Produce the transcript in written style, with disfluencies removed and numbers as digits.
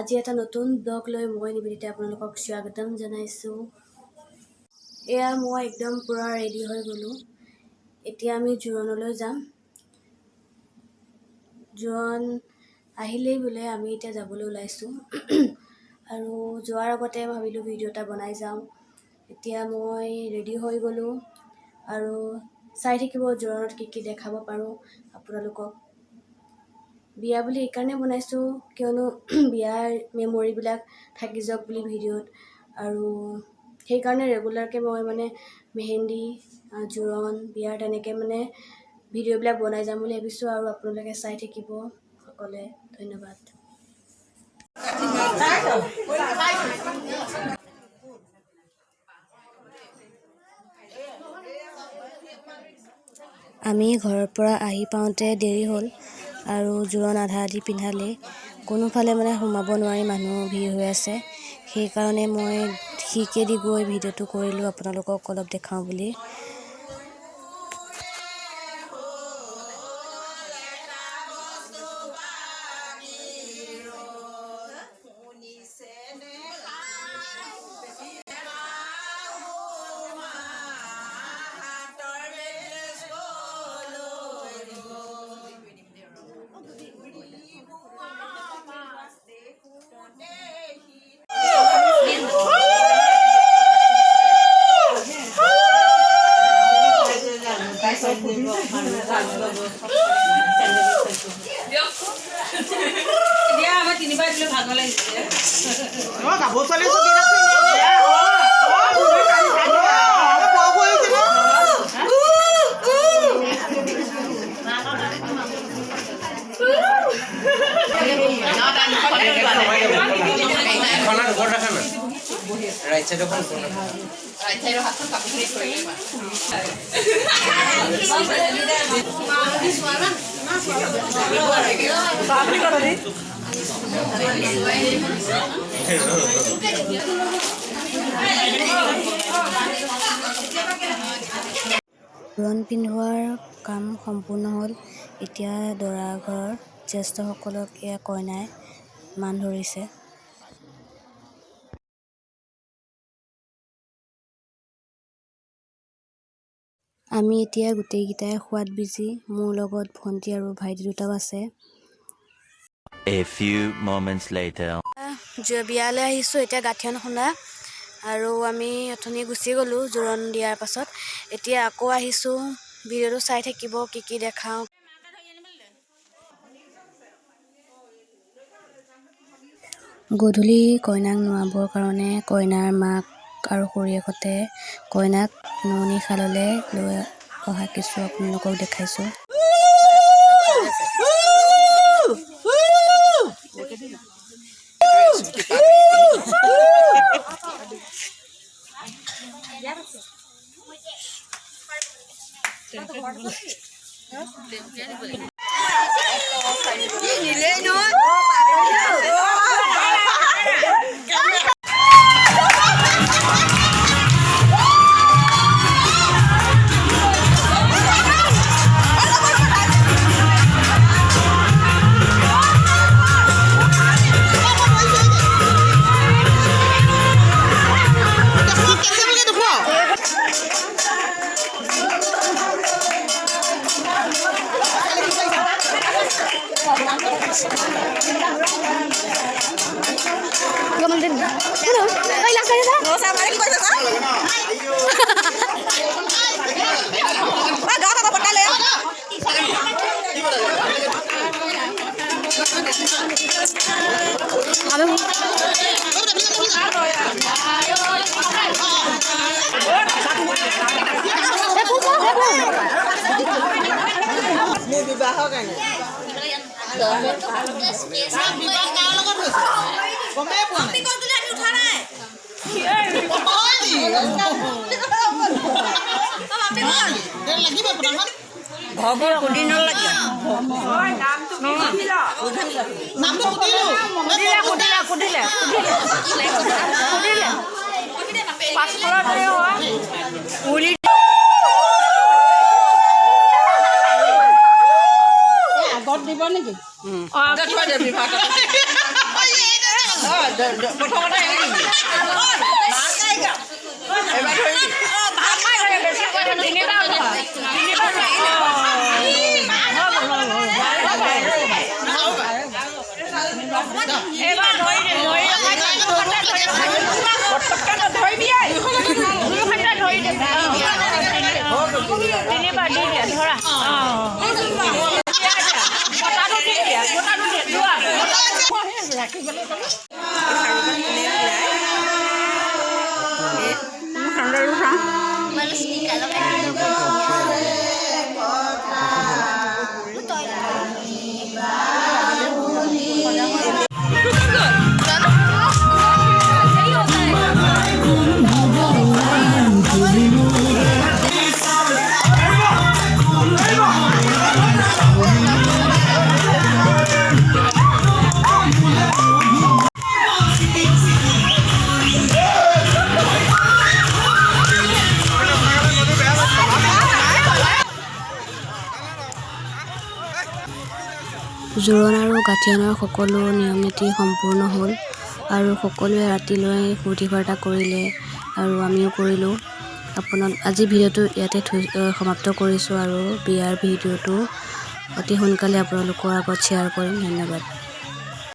আজি এটা নতুন ব্লগ লৈ মই নিবেদিতা আপোনালোকক স্বাগতম জনাইছোঁ। এয়া মই একদম পুৰা ৰেডি হৈ গ'লোঁ। এতিয়া আমি জোৰণলৈ যাম। জোৰণ আহিলেই বোলে আমি এতিয়া যাবলৈ ওলাইছোঁ আৰু যোৱাৰ আগতে ভাবিলোঁ ভিডিঅ' এটা বনাই যাওঁ। এতিয়া মই ৰেডি হৈ গ'লোঁ আৰু চাই থাকিব জোৰণত কি দেখাব পাৰোঁ আপোনালোকক। বিয়া বুলি এইকাৰণে বনাইছোঁ কিয়নো বিয়াৰ মেমৰিবিলাক থাকি যাওক বুলি ভিডিঅ'ত, আৰু সেইকাৰণে ৰেগুলাৰকৈ মই মেহেন্দি, জোৰণ, বিয়াৰ তেনেকৈ ভিডিঅ'বিলাক বনাই যাম বুলি ভাবিছোঁ আৰু আপোনালোকে চাই থাকিব সকলোৱে। ধন্যবাদ। আমি ঘৰৰ পৰা আহি পাওঁতে দেৰি হ'ল আৰু জোৰণ আধা আধি পিন্ধালে কোনোফালে সোমাব নোৱাৰি, মানুহ ভিৰ হৈ আছে। সেইকাৰণে মই শিকেদি গৈ ভিডিঅ'টো কৰিলোঁ আপোনালোকক অলপ দেখাওঁ বুলি। Right side of the জোৰণ পিন্ধোৱাৰ কাম সম্পূৰ্ণ হ'ল। এতিয়া দৰা ঘৰৰ জ্যেষ্ঠসকলক এয়া কইনাই মান ধৰিছে। আমি এতিয়া গোটেইকেইটাই খোৱাত বিজি। মোৰ লগত ভণ্টি আৰু ভাইটি দুটাও আছে। A few moments later. বিয়ালৈ আহিছোঁ এতিয়া গাঠিয়ন খুন্দা, আৰু আমি অথনি গুচি গ'লোঁ জোৰণ দিয়াৰ পাছত। এতিয়া আকৌ আহিছোঁ, ভিডিঅ'টো চাই থাকিব কি দেখাওঁ। গধূলি কইনাক নোৱাবৰ কাৰণে কইনাৰ মাক আৰু খুৰীয়েকহঁতে কইনাক নুৱনি শাললৈ লৈ অহা কিছু আপোনালোকক দেখাইছোঁ। ঘৰ খুন্দি নলাগে আগত দিব নেকি? জোৰোণ আৰু গাঠিয়নৰ সকলো নিয়ম নীতি সম্পূৰ্ণ হ'ল আৰু সকলোৱে ৰাতিলৈ ফূৰ্তি ফাৰ্তা কৰিলে আৰু আমিও কৰিলোঁ। আজি ভিডিঅ'টো ইয়াতে সমাপ্ত কৰিছোঁ আৰু বিয়াৰ ভিডিঅ'টো অতি সোনকালে আপোনালোকৰ আগত শ্বেয়াৰ কৰিম। ধন্যবাদ।